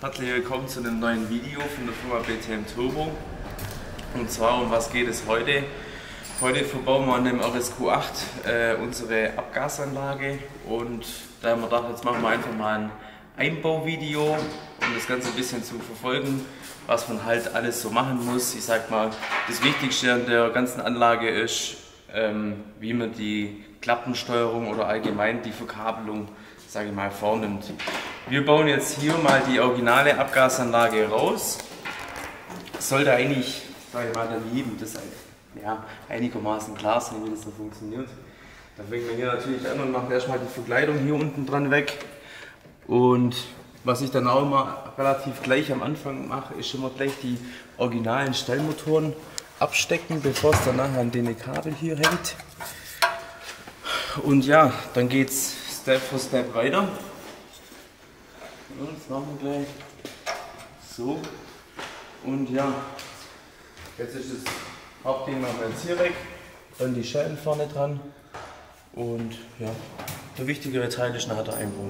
Herzlich willkommen zu einem neuen Video von der Firma BTM Turbo. Und zwar, um was geht es heute? Heute verbauen wir an dem RSQ8 unsere Abgasanlage und da haben wir gedacht, jetzt machen wir einfach mal ein Einbauvideo, um das Ganze ein bisschen zu verfolgen, was man halt alles so machen muss. Ich sag mal, das Wichtigste an der ganzen Anlage ist, wie man die Klappensteuerung oder allgemein die Verkabelung, sage ich mal, vornimmt. Wir bauen jetzt hier mal die originale Abgasanlage raus. Sollte eigentlich, sage ich mal, dann jedem das einigermaßen klar sein, wie das so funktioniert. Da fängt man hier natürlich an und macht erstmal die Verkleidung hier unten dran weg. Und was ich dann auch immer relativ gleich am Anfang mache, ist immer gleich die originalen Stellmotoren abstecken, bevor es dann nachher an den Kabel hier hängt. Und ja, dann geht es Step für Step weiter. Das machen wir gleich. So. Und ja, jetzt ist das Hauptding machen wir jetzt hier weg. Dann die Schellen vorne dran. Und ja, der wichtigere Teil ist nachher der Einbau.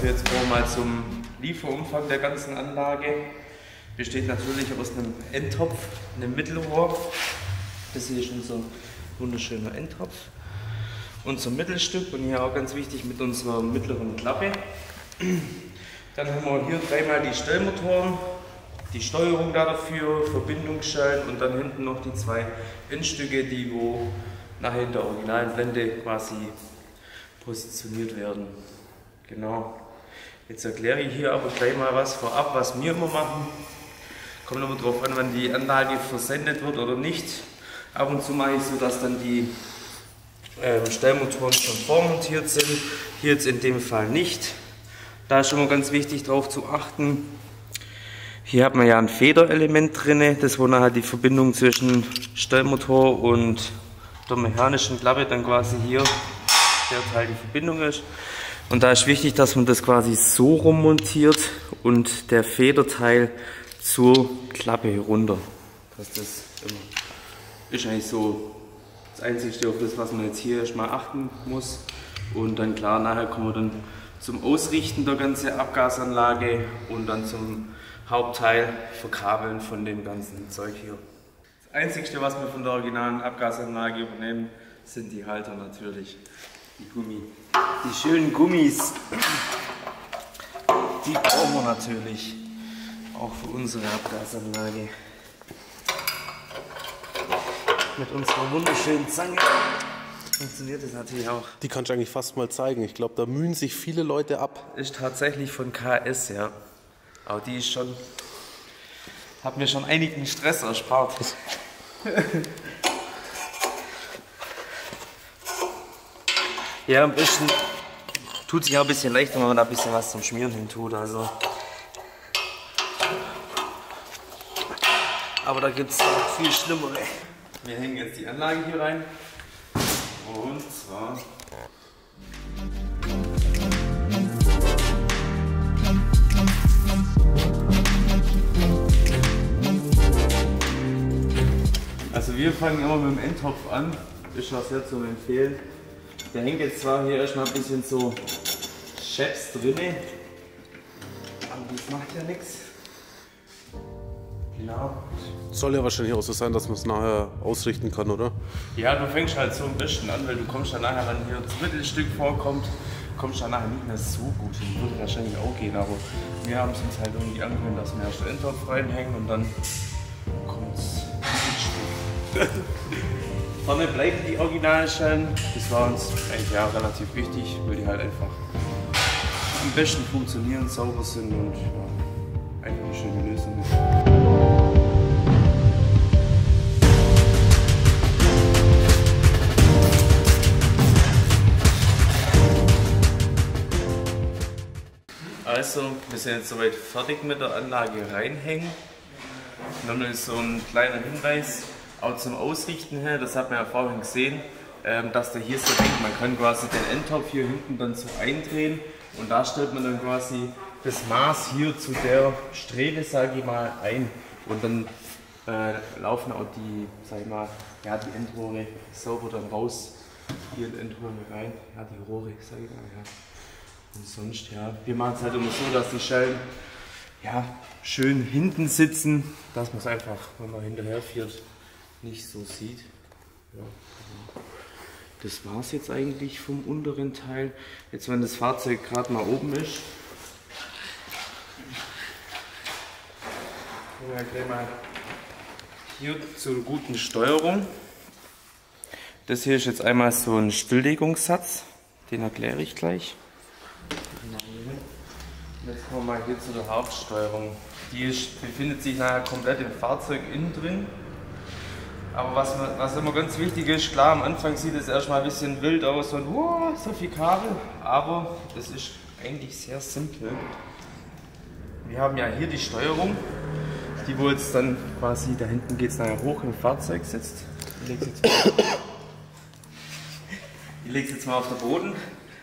Jetzt kommen wir mal zum Lieferumfang der ganzen Anlage. Besteht natürlich aus einem Endtopf, einem Mittelrohr. Das hier ist unser wunderschöner Endtopf. Unser Mittelstück und hier auch ganz wichtig mit unserer mittleren Klappe. Dann haben wir hier dreimal die Stellmotoren, die Steuerung dafür, Verbindungsschellen und dann hinten noch die zwei Endstücke, die wo nachher in der originalen Blende quasi positioniert werden. Genau. Jetzt erkläre ich hier aber gleich mal was vorab, was wir immer machen. Kommt immer darauf an, wann die Anlage versendet wird oder nicht. Ab und zu mache ich so, dass dann die Stellmotoren schon vormontiert sind. Hier jetzt in dem Fall nicht. Da ist immer ganz wichtig darauf zu achten. Hier hat man ja ein Federelement drin, das wo nachher die Verbindung zwischen Stellmotor und der mechanischen Klappe dann quasi hier der Teil die Verbindung ist. Und da ist wichtig, dass man das quasi so rum montiert und der Federteil zur Klappe runter. Das ist eigentlich so das Einzige auf das, was man jetzt hier erstmal achten muss. Und dann klar, nachher kommen wir dann zum Ausrichten der ganzen Abgasanlage und dann zum Hauptteil Verkabeln von dem ganzen Zeug hier. Das Einzige, was wir von der originalen Abgasanlage übernehmen, sind die Halter natürlich. Die schönen Gummis, die brauchen wir natürlich auch für unsere Abgasanlage. Mit unserer wunderschönen Zange funktioniert das natürlich auch. Die kannst du eigentlich fast mal zeigen. Ich glaube, da mühen sich viele Leute ab. Ist tatsächlich von KS, ja. Aber die ist schon, hat mir schon einigen Stress erspart. Ja, ein bisschen, tut sich auch ein bisschen leichter, wenn man da ein bisschen was zum Schmieren hin tut. Also. Aber da gibt es auch viel Schlimmere. Wir hängen jetzt die Anlage hier rein. Und zwar. Also wir fangen immer mit dem Endtopf an. Ist was sehr zu empfehlen. Der hängt jetzt zwar hier erstmal ein bisschen so Scheps drinne, aber das macht ja nichts. Genau. Soll ja wahrscheinlich auch so sein, dass man es nachher ausrichten kann, oder? Ja, du fängst halt so ein bisschen an, weil du kommst dann nachher, wenn hier das Mittelstück vorkommt, kommst du dann nachher nicht mehr so gut hin. Würde wahrscheinlich auch gehen, aber wir haben es uns halt irgendwie angewöhnt, dass wir erst den Endtopf reinhängen und dann kommt es Mittelstück. Vorne bleiben die Originalschellen, das war uns eigentlich ja relativ wichtig, weil die halt einfach am besten funktionieren, sauber sind und ja, einfach eine schöne Lösung ist. Also, wir sind jetzt soweit fertig mit der Anlage reinhängen. Und dann ist so ein kleiner Hinweis. Auch zum Ausrichten her, das hat man ja vorhin gesehen, dass der hier so hängt. Man kann quasi den Endtopf hier hinten dann so eindrehen und da stellt man dann quasi das Maß hier zu der Strebe, sage ich mal, ein. Und dann laufen auch die, sag ich mal, ja, die Endrohre sauber dann raus. Hier in die Endrohre rein. Ja, die Rohre, sage ich mal, ja. Und sonst, ja, wir machen es halt immer so, dass die Schellen ja, schön hinten sitzen, dass man es einfach, wenn man hinterher fährt, nicht so sieht. Ja, das war es jetzt eigentlich vom unteren Teil. Jetzt, wenn das Fahrzeug gerade mal oben ist, gehen wir gleich mal hier zur guten Steuerung. Das hier ist jetzt einmal so ein Stilllegungssatz, den erkläre ich gleich. Jetzt kommen wir mal hier zu der Hauptsteuerung. Die befindet sich nachher komplett im Fahrzeug innen drin. Aber was immer ganz wichtig ist, klar, am Anfang sieht es erstmal ein bisschen wild aus und wow, so viel Kabel, aber das ist eigentlich sehr simpel. Wir haben ja hier die Steuerung, die wo jetzt dann quasi, da hinten geht es nachher hoch im Fahrzeug sitzt. Ich lege es jetzt mal auf den Boden,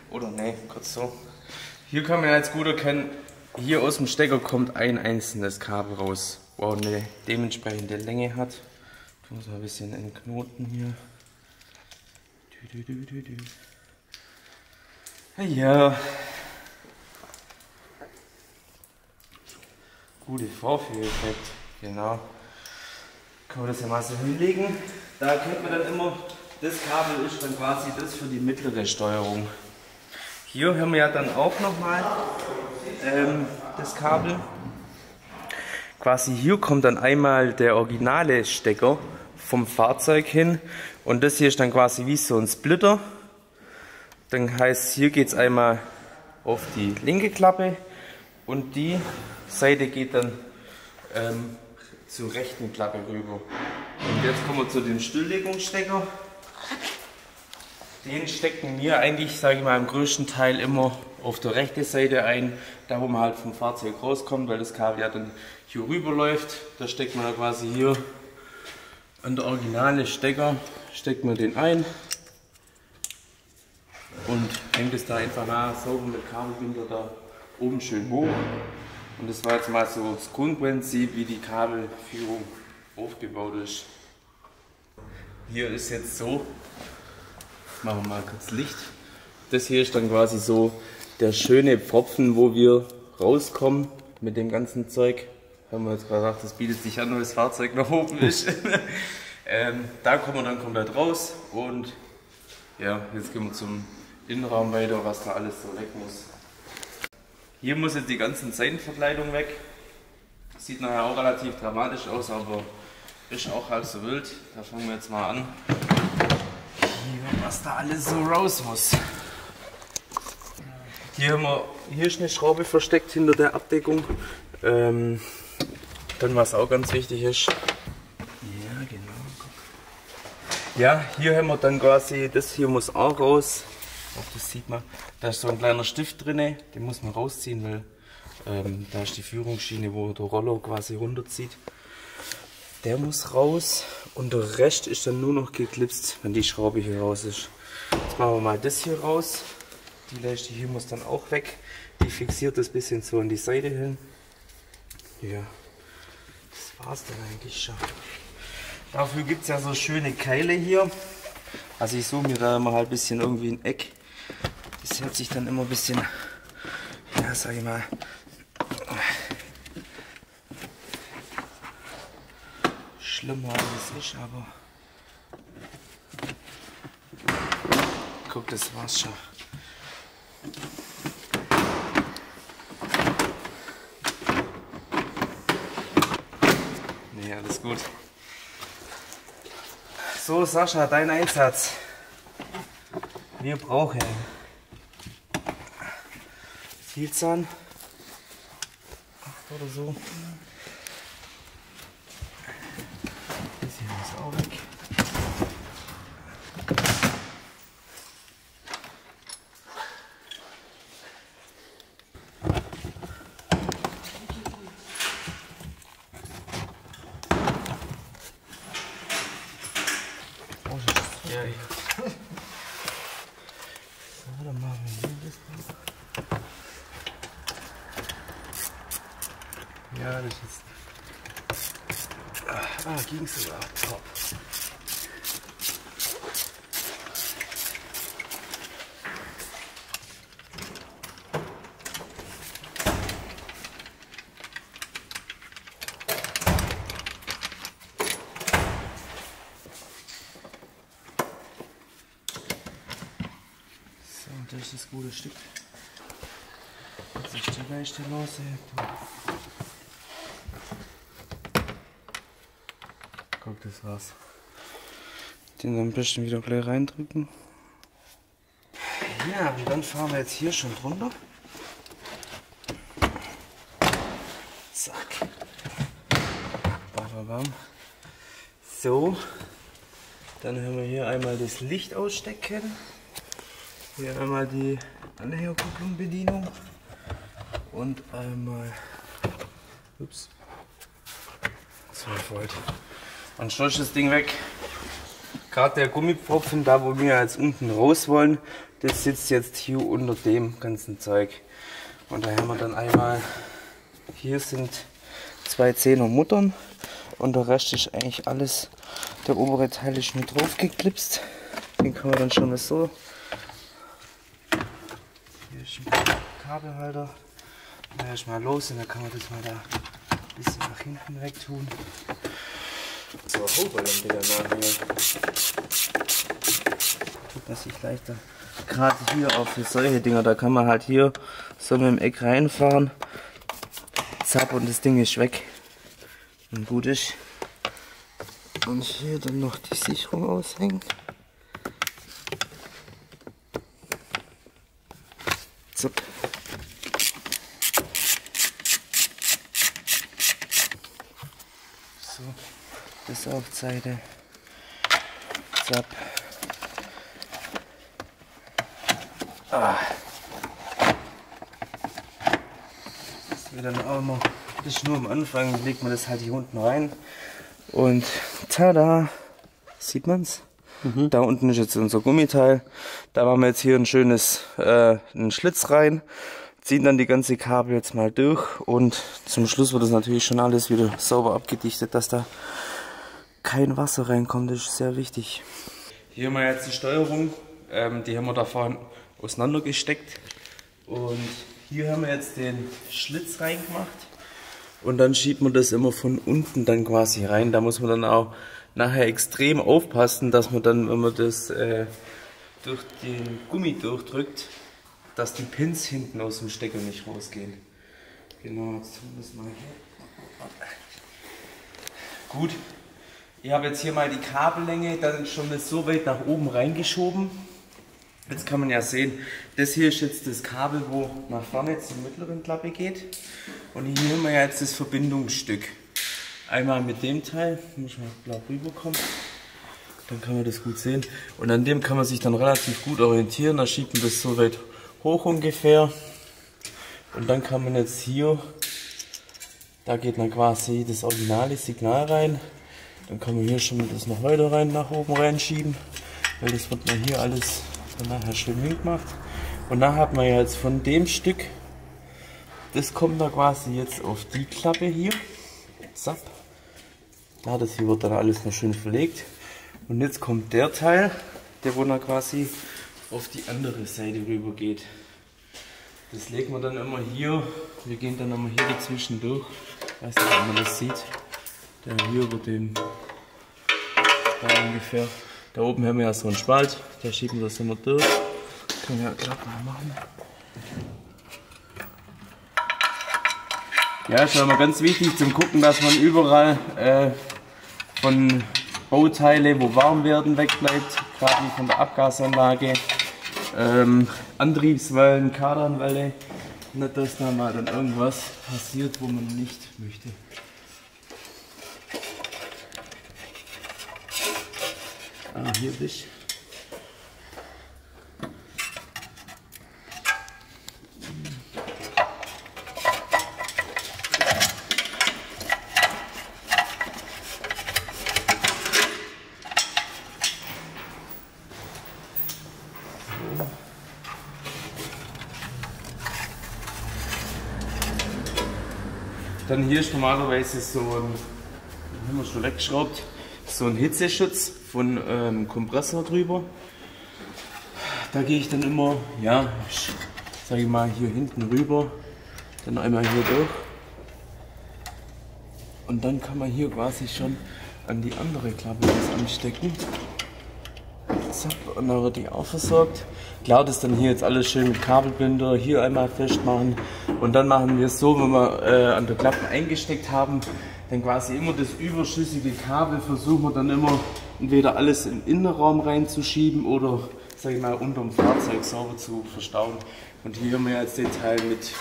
oder ne, kurz so. Hier kann man jetzt gut erkennen, hier aus dem Stecker kommt ein einzelnes Kabel raus, wo eine dementsprechende Länge hat. Ich muss mal ein bisschen entknoten hier. Ja. Gute Vorführeffekt, genau. Kann man das ja mal so hinlegen. Da kennt man dann immer, das Kabel ist dann quasi das für die mittlere Steuerung. Hier haben wir ja dann auch nochmal das Kabel. Quasi hier kommt dann einmal der originale Stecker vom Fahrzeug hin und das hier ist dann quasi wie so ein Splitter. Dann heißt, hier geht es einmal auf die linke Klappe und die Seite geht dann zur rechten Klappe rüber. Und jetzt kommen wir zu dem Stilllegungsstecker. Den stecken wir eigentlich, sage ich mal, im größten Teil immer auf der rechten Seite ein, da wo man halt vom Fahrzeug rauskommt, weil das Kabel ja dann hier rüber läuft. Da steckt man da quasi hier an der originale Stecker, steckt man den ein und hängt es da einfach nach, sauber mit Kabelbinder da oben schön hoch. Und das war jetzt mal so das Grundprinzip, wie die Kabelführung aufgebaut ist. Hier ist jetzt so, machen wir mal kurz Licht. Das hier ist dann quasi so der schöne Pfropfen, wo wir rauskommen mit dem ganzen Zeug. Haben wir jetzt gerade gesagt, das bietet sich an, weil das Fahrzeug noch oben ist. Da kommen wir dann komplett raus und ja, jetzt gehen wir zum Innenraum weiter, was da alles so weg muss. Hier muss jetzt die ganzen Seitenverkleidung weg. Sieht nachher auch relativ dramatisch aus, aber ist auch halb so wild. Da fangen wir jetzt mal an. Hier, was da alles so raus muss. Hier ist eine Schraube versteckt hinter der Abdeckung. Dann was auch ganz wichtig ist. Ja, genau. Ja, hier haben wir dann quasi, das hier muss auch raus. Das sieht man. Da ist so ein kleiner Stift drin, den muss man rausziehen, weil da ist die Führungsschiene, wo der Rollo quasi runterzieht. Der muss raus und der Rest ist dann nur noch geklipst, wenn die Schraube hier raus ist. Jetzt machen wir mal das hier raus. Die Leiste hier muss dann auch weg. Die fixiert das bisschen so an die Seite hin. Ja, das war's dann eigentlich schon. Dafür gibt es ja so schöne Keile hier. Also ich suche mir da immer halt ein bisschen irgendwie ein Eck. Das hört sich dann immer ein bisschen, ja, sag ich mal, schlimmer als es ist, aber guck, das war's schon. Nee, alles gut. So, Sascha, dein Einsatz. Wir brauchen Zielzahn 8 oder so. Das hier muss auch weg. Ja, so, dann machen wir hier das noch. ist jetzt. Ging sogar. Top. So, das ist das gute Stück. Jetzt ist die leichte Lose. Guck, das war's. Den dann am besten wieder gleich reindrücken. Ja, und dann fahren wir jetzt hier schon drunter. Zack. Bam, bam. So. Dann haben wir hier einmal das Licht ausstecken. Hier einmal die Anhängerkupplung-Bedienung. Und einmal. Ups. 12 Volt. Dann stelle ich das Ding weg. Gerade der Gummipfropfen, da wo wir jetzt unten raus wollen, das sitzt jetzt hier unter dem ganzen Zeug. Und da haben wir dann einmal, hier sind 2 10er Muttern und der Rest ist eigentlich alles, der obere Teil ist nur drauf geklipst. Den kann man dann schon mal so. Hier ist ein Kabelhalter. Dann erstmal los und dann kann man das mal da ein bisschen nach hinten weg tun. So, Hochballon wieder nach hier. Tut man sich leichter. Gerade hier auch für solche Dinger, da kann man halt hier so mit dem Eck reinfahren. Zapp und das Ding ist weg. Und gut ist. Und hier dann noch die Sicherung aushängen. Zapp. So, das auf Seite. Zapp. Das wird dann auch noch, das ist nur am Anfang, legt man das halt hier unten rein und tada, sieht man's? Da unten ist jetzt unser Gummiteil, da machen wir jetzt hier ein schönes, einen Schlitz rein, ziehen dann die ganze Kabel jetzt mal durch und zum Schluss wird das natürlich schon alles wieder sauber abgedichtet, dass da kein Wasser reinkommt, das ist sehr wichtig. Hier haben wir jetzt die Steuerung, die haben wir da vorhin auseinandergesteckt und hier haben wir jetzt den Schlitz reingemacht und dann schiebt man das immer von unten dann quasi rein. Da muss man dann auch nachher extrem aufpassen, dass man dann, wenn man das durch den Gummi durchdrückt, dass die Pins hinten aus dem Stecker nicht rausgehen. Genau, jetzt tun wir das mal hier. Gut, ich habe jetzt hier mal die Kabellänge dann schon so weit nach oben reingeschoben. Jetzt kann man ja sehen, das hier ist jetzt das Kabel, wo nach vorne zur mittleren Klappe geht. Und hier haben wir ja jetzt das Verbindungsstück. Einmal mit dem Teil, muss man blau rüberkommen, dann kann man das gut sehen. Und an dem kann man sich dann relativ gut orientieren, da schiebt man das so weit hoch ungefähr. Und dann kann man jetzt hier, da geht dann quasi das originale Signal rein. Dann kann man hier schon mal das noch weiter rein, nach oben reinschieben, weil das wird man hier alles dann nachher schön gemacht. Und dann hat man ja jetzt von dem Stück, das kommt da quasi jetzt auf die Klappe hier. Zapp. Da, das hier wird dann alles noch schön verlegt. Und jetzt kommt der Teil, der wo dann quasi auf die andere Seite rüber geht. Das legen wir dann immer hier. Wir gehen dann immer hier dazwischen durch. Ich weiß nicht, ob man das sieht. Der hier über dem, da ungefähr. Da oben haben wir ja so einen Spalt, da schieben wir das immer durch. Können wir ja gerade mal machen. Ja, ist immer ganz wichtig zum Gucken, dass man überall von Bauteile, wo warm werden, wegbleibt. Gerade von der Abgasanlage, Antriebswellen, Kardanwelle. Nicht, dass da mal dann irgendwas passiert, wo man nicht möchte. Hier bist du. Dann hier ist normalerweise so ein, den haben wir schon weggeschraubt, so ein Hitzeschutz von Kompressor drüber. Da gehe ich dann immer, ja, sage ich mal, hier hinten rüber, dann einmal hier durch. Und dann kann man hier quasi schon an die andere Klappe das anstecken. Zack, und dann wird die auch versorgt. Klar, das dann hier jetzt alles schön mit Kabelbinder, hier einmal festmachen. Und dann machen wir es so, wenn wir an der Klappe eingesteckt haben, dann quasi immer das überschüssige Kabel versuchen wir dann immer entweder alles in den Innenraum reinzuschieben oder, sag ich mal, unter dem Fahrzeug sauber zu verstauen. Und hier haben wir jetzt den Teil mit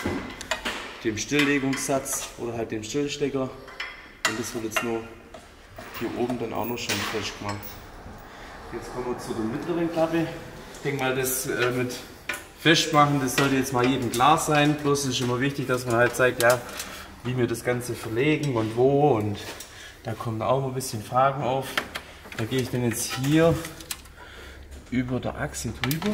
dem Stilllegungssatz oder halt dem Stillstecker. Und das wird jetzt nur hier oben dann auch noch schon festgemacht. Jetzt kommen wir zu der mittleren Klappe. Ich denke mal, das mit Festmachen, das sollte jetzt mal jedem klar sein. Bloß ist immer wichtig, dass man halt zeigt, ja, wie wir das Ganze verlegen und wo. Und da kommen auch noch ein bisschen Fragen auf. Da gehe ich dann jetzt hier über der Achse drüber.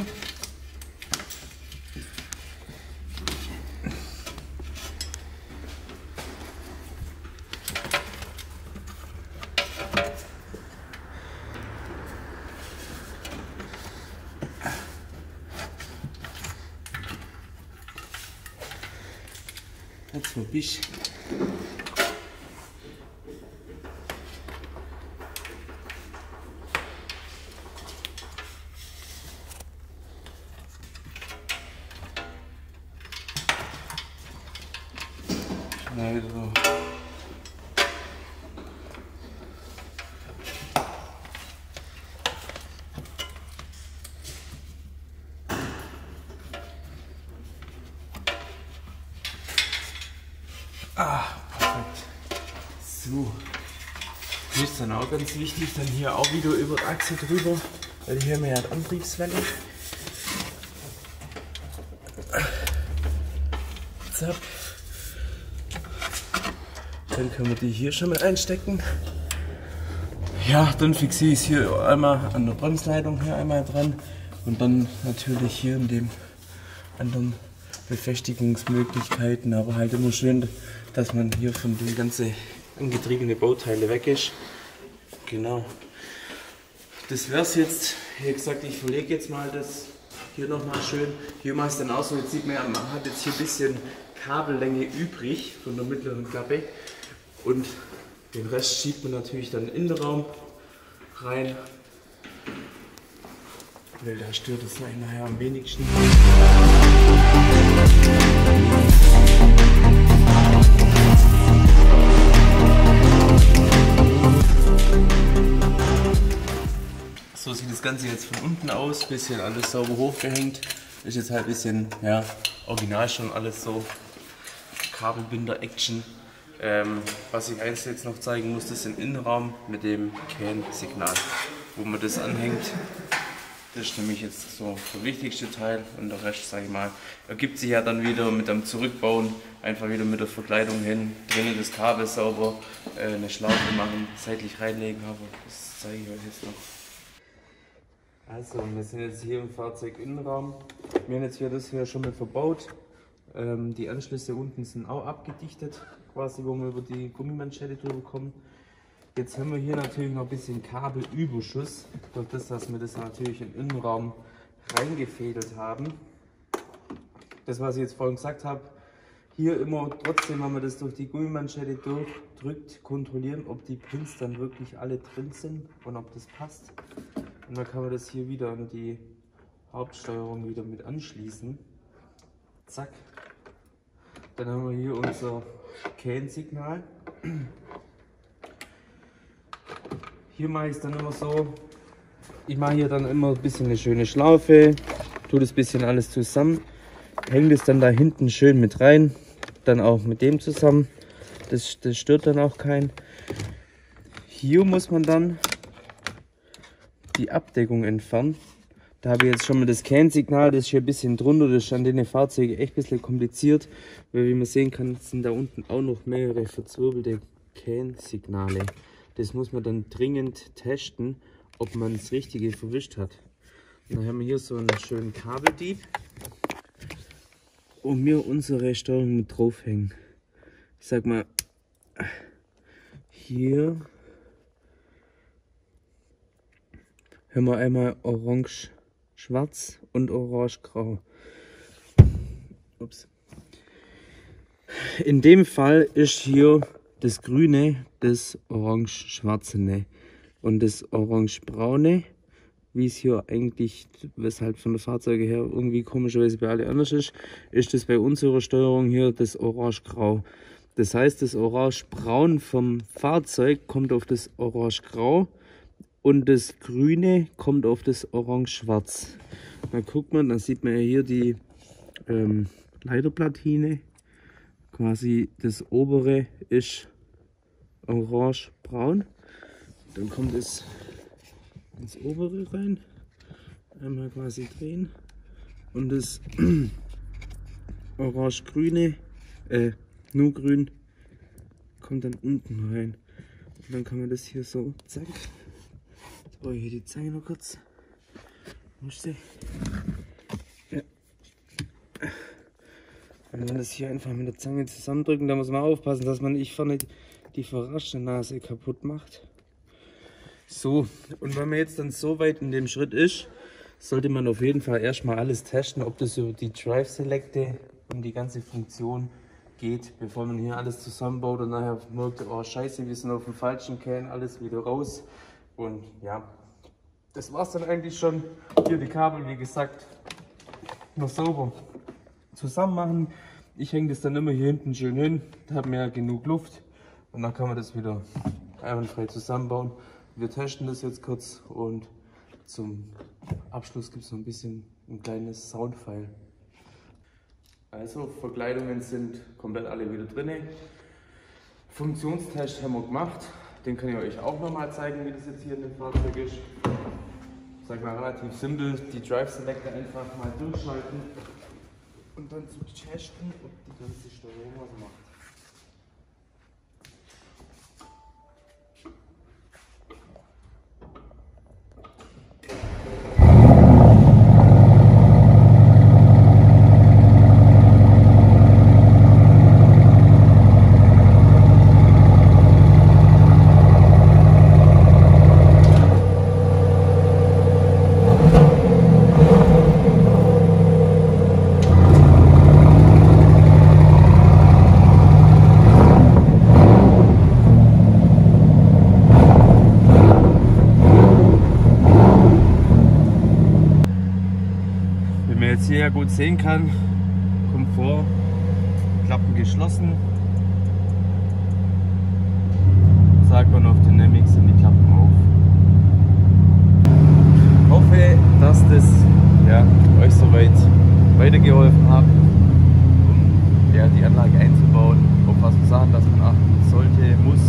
Jetzt mal bisch. Schnell so. Ah, perfekt. So. Hier ist dann auch ganz wichtig, dann hier auch wieder über die Achse drüber, weil hier haben wir ja die Antriebswelle. Zack. Dann können wir die hier schon mal einstecken. Ja, dann fixiere ich es hier einmal an der Bremsleitung hier einmal dran und dann natürlich hier in dem anderen Befestigungsmöglichkeiten, aber halt immer schön, dass man hier von den ganzen angetriebenen Bauteile weg ist. Genau. Das wäre es jetzt. Wie gesagt, ich verlege jetzt mal das hier nochmal schön. Hier mache ich es dann auch so. Jetzt sieht man ja, man hat jetzt hier ein bisschen Kabellänge übrig von der mittleren Klappe. Und den Rest schiebt man natürlich dann in den Raum rein. Weil da stört es nachher am wenigsten. So sieht das Ganze jetzt von unten aus, bisschen alles sauber hochgehängt. Ist jetzt halt ein bisschen, ja, original schon alles so Kabelbinder-Action. Was ich eins jetzt noch zeigen muss, das ist im Innenraum mit dem CAN-Signal, wo man das anhängt. Das ist nämlich jetzt so der wichtigste Teil und der Rest, sage ich mal, ergibt sich ja dann wieder mit dem Zurückbauen, einfach wieder mit der Verkleidung hin, drinnen das Kabel sauber, eine Schlaufe machen, seitlich reinlegen, aber das zeige ich euch jetzt noch. Also, wir sind jetzt hier im Fahrzeuginnenraum. Wir haben jetzt hier das hier schon mal verbaut. Die Anschlüsse unten sind auch abgedichtet, quasi, wo wir über die Gummimanschette drüber kommen. Jetzt haben wir hier natürlich noch ein bisschen Kabelüberschuss, durch das, dass wir das natürlich in den Innenraum reingefädelt haben. Das, was ich jetzt vorhin gesagt habe, hier immer trotzdem, wenn man das durch die Gummimanschette durchdrückt, kontrollieren, ob die Pins dann wirklich alle drin sind und ob das passt. Und dann kann man das hier wieder an die Hauptsteuerung wieder mit anschließen. Zack. Dann haben wir hier unser CAN-Signal. Hier mache ich es dann immer so, ich mache hier dann immer ein bisschen eine schöne Schlaufe, tue das bisschen alles zusammen, hänge das dann da hinten schön mit rein, dann auch mit dem zusammen, das stört dann auch keinen. Hier muss man dann die Abdeckung entfernen. Da habe ich jetzt schon mal das CAN-Signal, das ist hier ein bisschen drunter, das ist an den Fahrzeugen echt ein bisschen kompliziert, weil wie man sehen kann, sind da unten auch noch mehrere verzwirbelte CAN-Signale. Das muss man dann dringend testen, ob man das Richtige verwischt hat. Und dann haben wir hier so einen schönen Kabeldieb, wo wir unsere Steuerung mit draufhängen. Ich sag mal, hier haben wir einmal orange-schwarz und orange-grau. Ups. In dem Fall ist hier das Grüne das orange-schwarze und das orange-braune, wie es hier eigentlich, weshalb von der Fahrzeuge her irgendwie komischerweise bei alle anders ist das bei unserer Steuerung hier das orange-grau. Das heißt, das orange-braun vom Fahrzeug kommt auf das orange-grau und das Grüne kommt auf das orange-schwarz. Da guckt man, da sieht man ja hier die Leiterplatine. Quasi das obere ist orange-braun. Dann kommt es ins obere rein. Einmal quasi drehen. Und das orange-grüne, nur grün, kommt dann unten rein. Und dann kann man das hier so, zack. Jetzt brauche ich hier die Zange noch kurz. Muss sie? Ja. Wenn man das hier einfach mit der Zange zusammendrücken, da muss man aufpassen, dass man nicht vorne die verraschte Nase kaputt macht. So, und wenn man jetzt dann so weit in dem Schritt ist, sollte man auf jeden Fall erstmal alles testen, ob das über die Drive Selecte und die ganze Funktion geht, bevor man hier alles zusammenbaut und nachher merkt, oh scheiße, wir sind auf dem falschen Kern, alles wieder raus. Und ja, das war's dann eigentlich schon. Hier die Kabel, wie gesagt, noch sauber zusammen machen. Ich hänge das dann immer hier hinten schön hin, da haben wir ja genug Luft und dann kann man das wieder einwandfrei zusammenbauen. Wir testen das jetzt kurz und zum Abschluss gibt es noch ein kleines Soundfile. Also Verkleidungen sind komplett alle wieder drin. Funktionstest haben wir gemacht, den kann ich euch auch nochmal zeigen, wie das jetzt hier in dem Fahrzeug ist. Sag mal relativ simpel, die Drive Selector einfach mal durchschalten und dann zu testen, ob die ganze Steuerung was macht. Hier gut sehen kann, Komfort, Klappen geschlossen, sagt man auf Dynamics sind die Klappen auf. Ich hoffe, dass das euch soweit weitergeholfen hat, um die Anlage einzubauen, auf was für Sachen dass man achten sollte, muss.